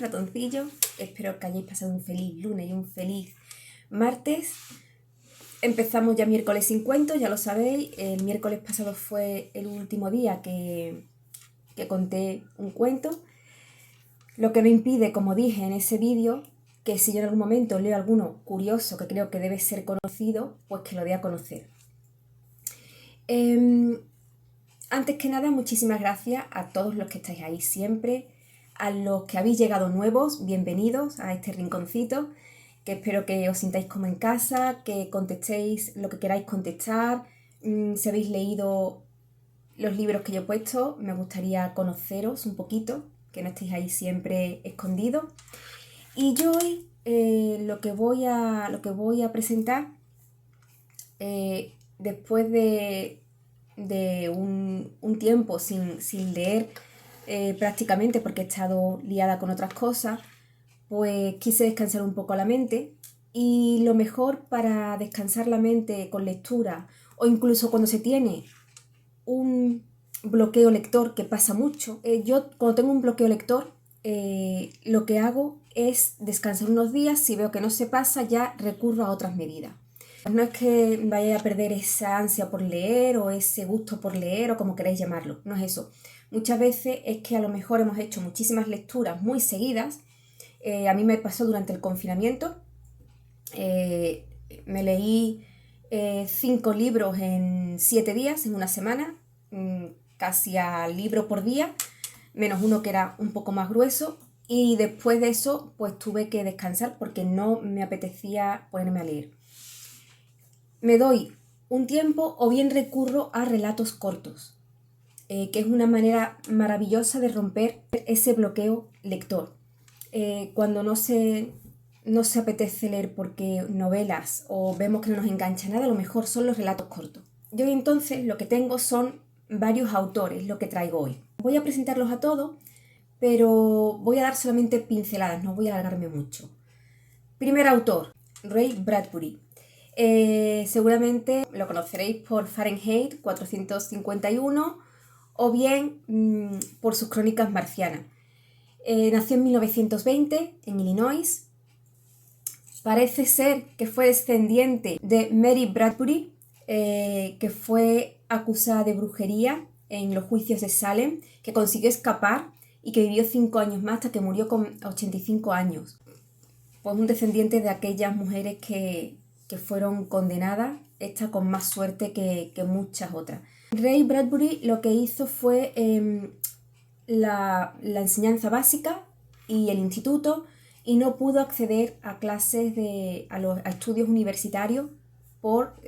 ratoncillos, espero que hayáis pasado un feliz lunes y un feliz martes. Empezamos ya miércoles sin cuentos, ya lo sabéis. El miércoles pasado fue el último día que conté un cuento. Lo que no impide, como dije en ese vídeo, que si yo en algún momento leo alguno curioso que creo que debe ser conocido, pues que lo dé a conocer. Antes que nada, muchísimas gracias a todos los que estáis ahí siempre, a los que habéis llegado nuevos, bienvenidos a este rinconcito, que espero que os sintáis como en casa, que contestéis lo que queráis contestar. Si habéis leído los libros que yo he puesto, me gustaría conoceros un poquito, que no estéis ahí siempre escondidos. Y yo hoy lo que voy a presentar, después de un tiempo sin leer prácticamente, porque he estado liada con otras cosas, pues quise descansar un poco la mente. Y lo mejor para descansar la mente con lectura, o incluso cuando se tiene un bloqueo lector, que pasa mucho, yo cuando tengo un bloqueo lector, lo que hago es descansar unos días. Si veo que no se pasa, ya recurro a otras medidas. No es que vaya a perder esa ansia por leer o ese gusto por leer o como queráis llamarlo, no es eso. Muchas veces es que a lo mejor hemos hecho muchísimas lecturas muy seguidas. A mí me pasó durante el confinamiento. Me leí 5 libros en 7 días, en una semana, casi al libro por día, menos uno que era un poco más grueso. Y después de eso, pues tuve que descansar porque no me apetecía ponerme a leer. Me doy un tiempo o bien recurro a relatos cortos, que es una manera maravillosa de romper ese bloqueo lector. Cuando no se apetece leer porque novelas o vemos que no nos engancha nada, lo mejor son los relatos cortos. Yo entonces lo que tengo son varios autores, lo que traigo hoy. Voy a presentarlos a todos, pero voy a dar solamente pinceladas, no voy a alargarme mucho. Primer autor, Ray Bradbury. Seguramente lo conoceréis por Fahrenheit 451 o bien por sus crónicas marcianas. Nació en 1920 en Illinois. Parece ser que fue descendiente de Mary Bradbury, que fue acusada de brujería en los juicios de Salem, que consiguió escapar y que vivió 5 años más hasta que murió con 85 años. Pues un descendiente de aquellas mujeres que fueron condenadas, esta con más suerte que muchas otras. Ray Bradbury lo que hizo fue la enseñanza básica y el instituto, y no pudo acceder a clases a estudios universitarios por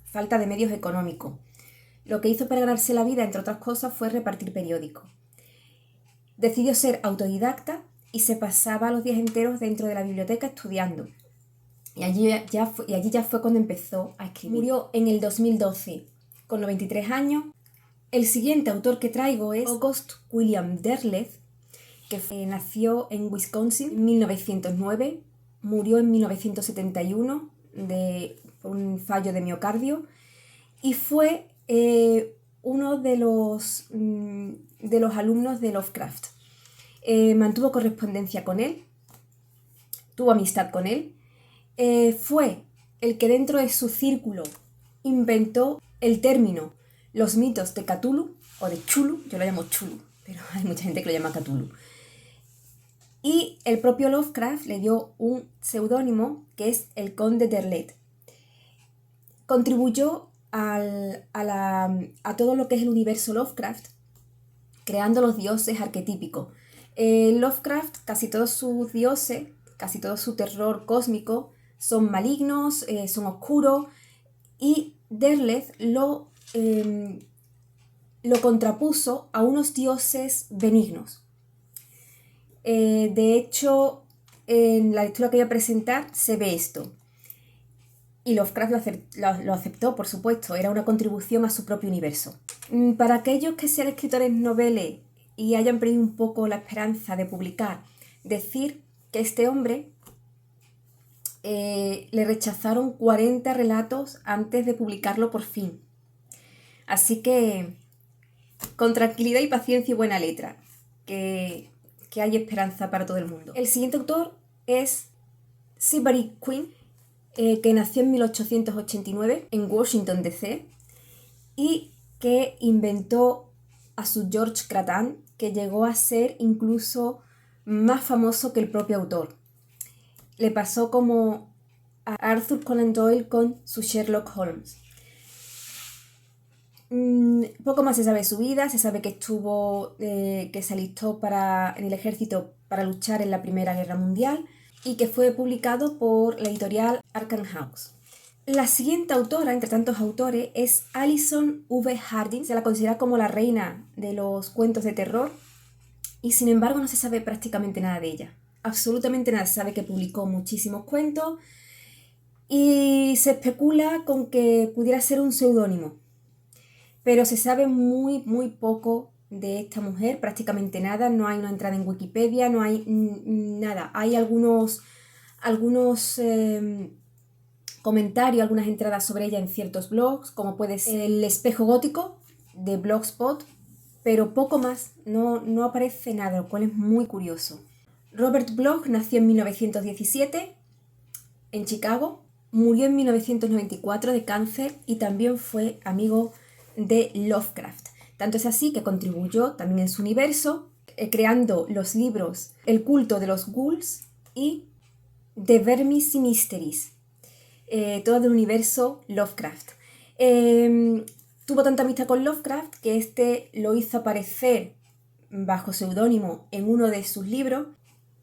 falta de medios económicos. Lo que hizo para ganarse la vida, entre otras cosas, fue repartir periódicos. Decidió ser autodidacta y se pasaba los días enteros dentro de la biblioteca estudiando. Y allí ya fue cuando empezó a escribir. Murió en el 2012 con 93 años. El siguiente autor que traigo es August William Derleth, que nació en Wisconsin en 1909, murió en 1971 por un fallo de miocardio, y fue uno de los alumnos de Lovecraft. Mantuvo correspondencia con él, tuvo amistad con él. Fue el que dentro de su círculo inventó el término los mitos de Cthulhu o de Chulu. Yo lo llamo Chulu, pero hay mucha gente que lo llama Cthulhu. Y el propio Lovecraft le dio un seudónimo que es el Conde Derleth. Contribuyó a todo lo que es el universo Lovecraft, creando los dioses arquetípicos. Lovecraft, casi todos sus dioses, casi todo su terror cósmico son malignos, son oscuros, y Derleth lo contrapuso a unos dioses benignos. De hecho, en la lectura que voy a presentar se ve esto. Y Lovecraft lo aceptó, por supuesto, era una contribución a su propio universo. Para aquellos que sean escritores noveles y hayan perdido un poco la esperanza de publicar, decir que este hombre le rechazaron 40 relatos antes de publicarlo por fin. Así que, con tranquilidad y paciencia y buena letra, que que hay esperanza para todo el mundo. El siguiente autor es Seabury Quinn, que nació en 1889 en Washington, D.C. y que inventó a su George Cratan, que llegó a ser incluso más famoso que el propio autor. Le pasó como a Arthur Conan Doyle con su Sherlock Holmes. Poco más se sabe de su vida. Se sabe que que se alistó en el ejército para luchar en la Primera Guerra Mundial y que fue publicado por la editorial Arkham House. La siguiente autora, entre tantos autores, es Alison V. Harding. Se la considera como la reina de los cuentos de terror y sin embargo no se sabe prácticamente nada de ella. Absolutamente nada. Se sabe que publicó muchísimos cuentos y se especula con que pudiera ser un seudónimo. Pero se sabe muy, muy poco de esta mujer, prácticamente nada. No hay una entrada en Wikipedia, no hay nada. Hay algunos comentarios, algunas entradas sobre ella en ciertos blogs, como puede ser El Espejo Gótico de Blogspot, pero poco más, no aparece nada, lo cual es muy curioso. Robert Bloch nació en 1917 en Chicago, murió en 1994 de cáncer y también fue amigo de Lovecraft. Tanto es así que contribuyó también en su universo, creando los libros El culto de los ghouls y The Vermis Mysteries, todo del universo Lovecraft. Tuvo tanta amistad con Lovecraft que este lo hizo aparecer bajo seudónimo en uno de sus libros,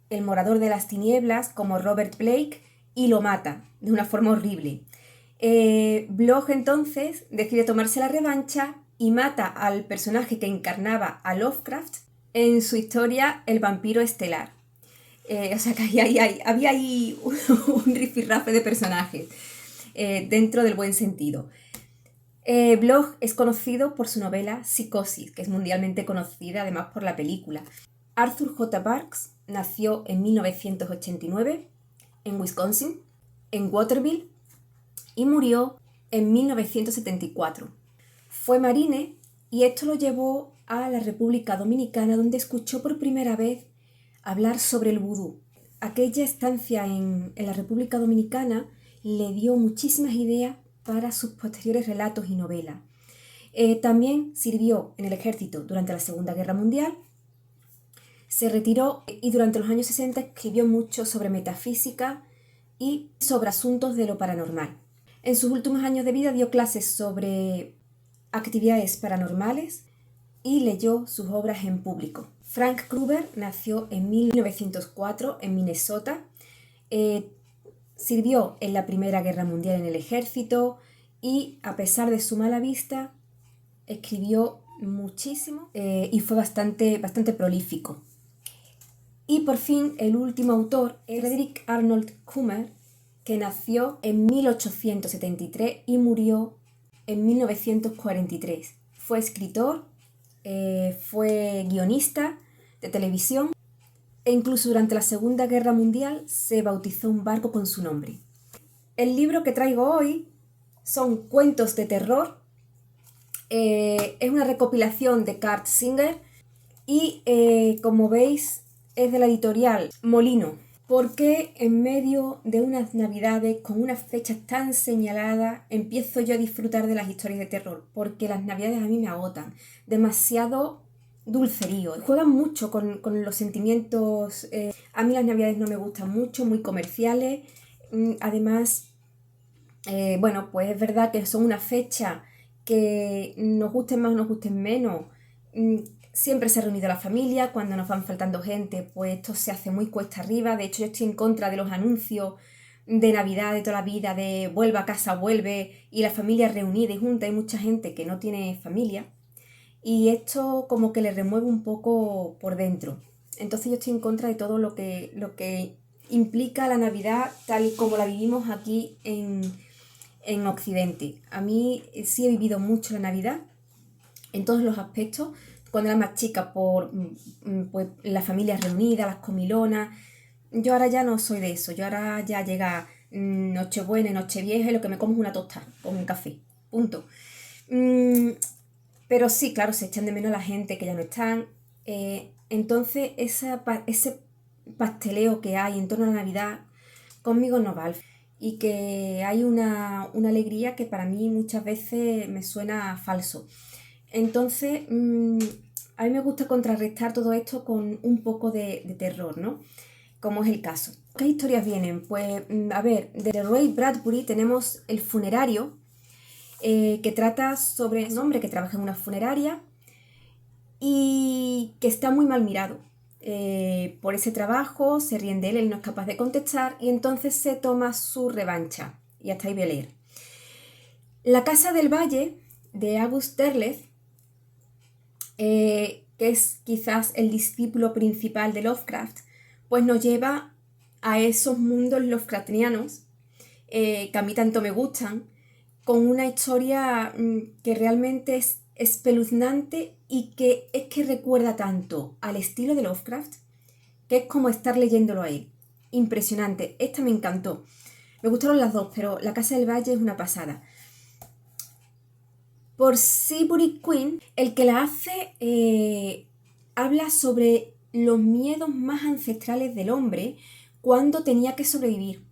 El Morador de las Tinieblas, como Robert Blake, y lo mata de una forma horrible. Bloch entonces decide tomarse la revancha y mata al personaje que encarnaba a Lovecraft en su historia El vampiro estelar. O sea que había ahí un rifirrafe de personajes dentro del buen sentido. Bloch es conocido por su novela Psicosis, que es mundialmente conocida además por la película. Arthur J. Burks nació en 1989 en Wisconsin, en Waterville, y murió en 1974. Fue marine y esto lo llevó a la República Dominicana, donde escuchó por primera vez hablar sobre el vudú. Aquella estancia en la República Dominicana le dio muchísimas ideas para sus posteriores relatos y novelas. También sirvió en el ejército durante la Segunda Guerra Mundial, se retiró y durante los años 60 escribió mucho sobre metafísica y sobre asuntos de lo paranormal. En sus últimos años de vida dio clases sobre actividades paranormales y leyó sus obras en público. Frank Krueger nació en 1904 en Minnesota. Sirvió en la Primera Guerra Mundial en el ejército y, a pesar de su mala vista, escribió muchísimo y fue bastante prolífico. Y por fin, el último autor es Frederick Arnold Kummer, que nació en 1873 y murió en 1943. Fue escritor, fue guionista de televisión e incluso durante la Segunda Guerra Mundial se bautizó un barco con su nombre. El libro que traigo hoy son cuentos de terror. Es una recopilación de Kurt Singer y, como veis, es de la editorial Molino. ¿Por qué en medio de unas navidades con unas fechas tan señaladas empiezo yo a disfrutar de las historias de terror? Porque las navidades a mí me agotan. Demasiado dulcerío. Juegan mucho con los sentimientos. A mí las navidades no me gustan mucho, muy comerciales. Además, bueno, pues es verdad que son una fecha que nos gusten más o nos gusten menos. Siempre se ha reunido la familia, cuando nos van faltando gente, pues esto se hace muy cuesta arriba. De hecho, yo estoy en contra de los anuncios de Navidad de toda la vida, de vuelva a casa, vuelve, y la familia reunida y junta. Hay mucha gente que no tiene familia y esto como que le remueve un poco por dentro. Entonces yo estoy en contra de todo lo que implica la Navidad tal y como la vivimos aquí en Occidente. A mí sí he vivido mucho la Navidad en todos los aspectos. Cuando era más chica, por pues, las familias reunidas, las comilonas. Yo ahora ya no soy de eso. Yo ahora ya llega Nochebuena y Nochevieja y lo que me como es una tostada con un café. Punto. Pero sí, claro, se echan de menos la gente que ya no están. Entonces ese pasteleo que hay en torno a la Navidad conmigo no va. Y que hay una alegría que para mí muchas veces me suena falso. Entonces, a mí me gusta contrarrestar todo esto con un poco de terror, ¿no? Como es el caso. ¿Qué historias vienen? Pues, a ver, de Ray Bradbury tenemos El funerario, que trata sobre un hombre que trabaja en una funeraria y que está muy mal mirado. Por ese trabajo se ríen de él, él no es capaz de contestar y entonces se toma su revancha. Y hasta ahí voy a leer. La casa del valle de August Derleth, que es quizás el discípulo principal de Lovecraft, pues nos lleva a esos mundos Lovecraftianos que a mí tanto me gustan, con una historia que realmente es espeluznante y que es que recuerda tanto al estilo de Lovecraft que es como estar leyéndolo a él. Impresionante, esta me encantó. Me gustaron las dos, pero La casa del valle es una pasada. Por Seabury Quinn, el que la hace habla sobre los miedos más ancestrales del hombre cuando tenía que sobrevivir.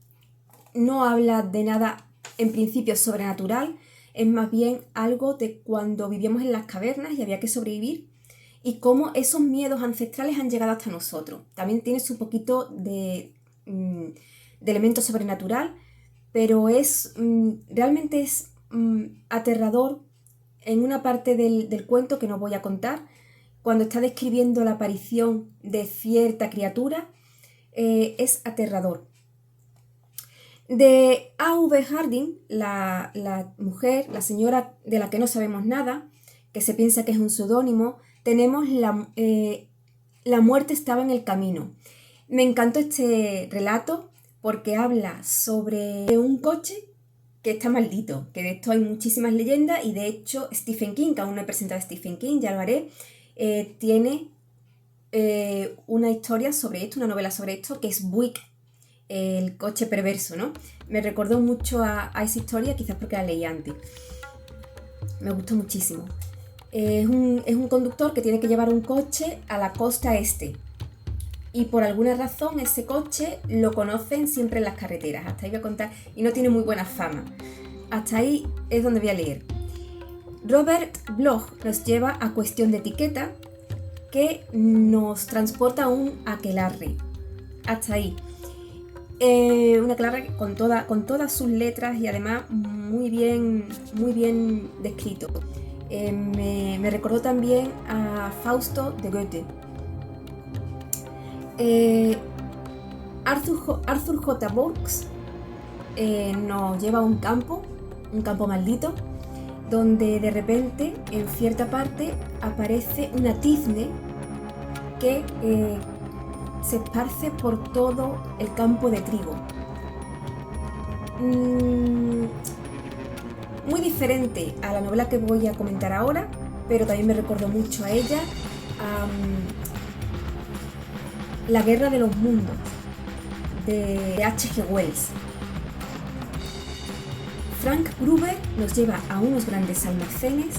No habla de nada en principio sobrenatural, es más bien algo de cuando vivíamos en las cavernas y había que sobrevivir y cómo esos miedos ancestrales han llegado hasta nosotros. También tiene su poquito de elemento sobrenatural, pero realmente es aterrador en una parte del cuento que no voy a contar, cuando está describiendo la aparición de cierta criatura, es aterrador. De A.V. Harding, la mujer, la señora de la que no sabemos nada, que se piensa que es un seudónimo, tenemos La muerte estaba en el camino. Me encantó este relato porque habla sobre un coche que está maldito, que de esto hay muchísimas leyendas y de hecho Stephen King, que aún no he presentado a Stephen King, ya lo haré, tiene una historia sobre esto, una novela sobre esto, que es Buick, el coche perverso, ¿no? Me recordó mucho a esa historia, quizás porque la leí antes. Me gustó muchísimo. Es un conductor que tiene que llevar un coche a la costa este. Y por alguna razón ese coche lo conocen siempre en las carreteras. Hasta ahí voy a contar. Y no tiene muy buena fama. Hasta ahí es donde voy a leer. Robert Bloch nos lleva a Cuestión de etiqueta, que nos transporta a un aquelarre. Hasta ahí. Un aquelarre con todas sus letras y además muy bien descrito. Me recordó también a Fausto de Goethe. Arthur J. Burks nos lleva a un campo maldito, donde de repente en cierta parte aparece una tizne que se esparce por todo el campo de trigo. Muy diferente a la novela que voy a comentar ahora, pero también me recordó mucho a ella, La guerra de los mundos, de H.G. Wells. Frank Gruber nos lleva a unos grandes almacenes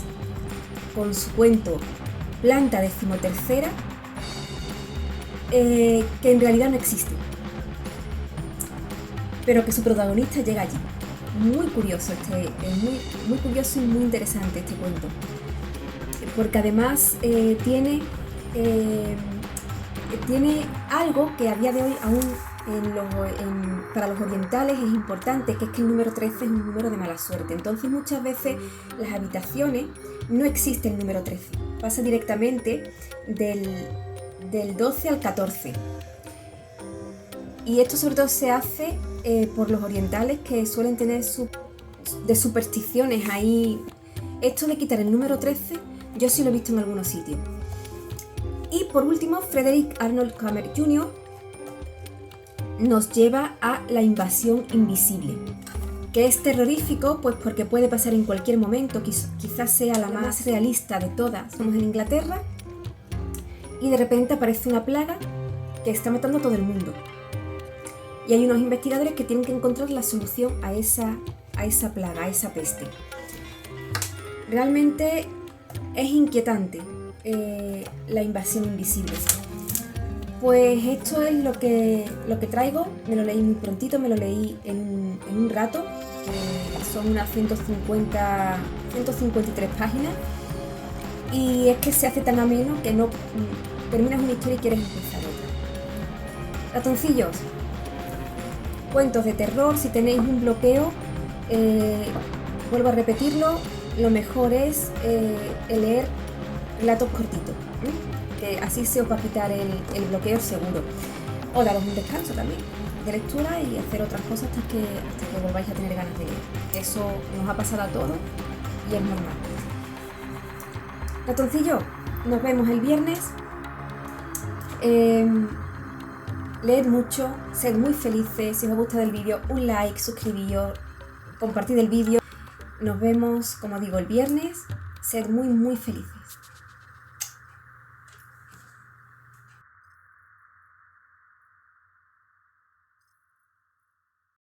con su cuento Planta 13ª, que en realidad no existe, pero que su protagonista llega allí. Muy curioso, muy curioso y muy interesante este cuento, porque además tiene algo que a día de hoy aún para los orientales es importante, que es que el número 13 es un número de mala suerte. Entonces muchas veces las habitaciones no existe el número 13, pasa directamente del 12 al 14. Y esto sobre todo se hace por los orientales, que suelen tener de supersticiones ahí. Esto de quitar el número 13, yo sí lo he visto en algunos sitios. Y por último, Frederick Arnold Kammer Jr. nos lleva a La invasión invisible, que es terrorífico pues porque puede pasar en cualquier momento, quizás sea la más realista de todas. Estamos en Inglaterra y de repente aparece una plaga que está matando a todo el mundo. Y hay unos investigadores que tienen que encontrar la solución a esa plaga, a esa peste. Realmente es inquietante La invasión invisible. Pues esto es lo que traigo. Me lo leí muy prontito, me lo leí en un rato. Son unas 153 páginas. Y es que se hace tan ameno que no terminas una historia y quieres empezar otra. Ratoncillos, cuentos de terror. Si tenéis un bloqueo, vuelvo a repetirlo, lo mejor es leer relatos cortitos, que así se os va a quitar el bloqueo seguro. O daros un descanso también de lectura y hacer otras cosas hasta que volváis a tener ganas de leer. Eso nos ha pasado a todos y es normal. Ratoncillo, nos vemos el viernes. Leed mucho, sed muy felices. Si os ha gustado el vídeo, un like, suscribíos, compartid el vídeo. Nos vemos, como digo, el viernes. Sed muy, muy felices.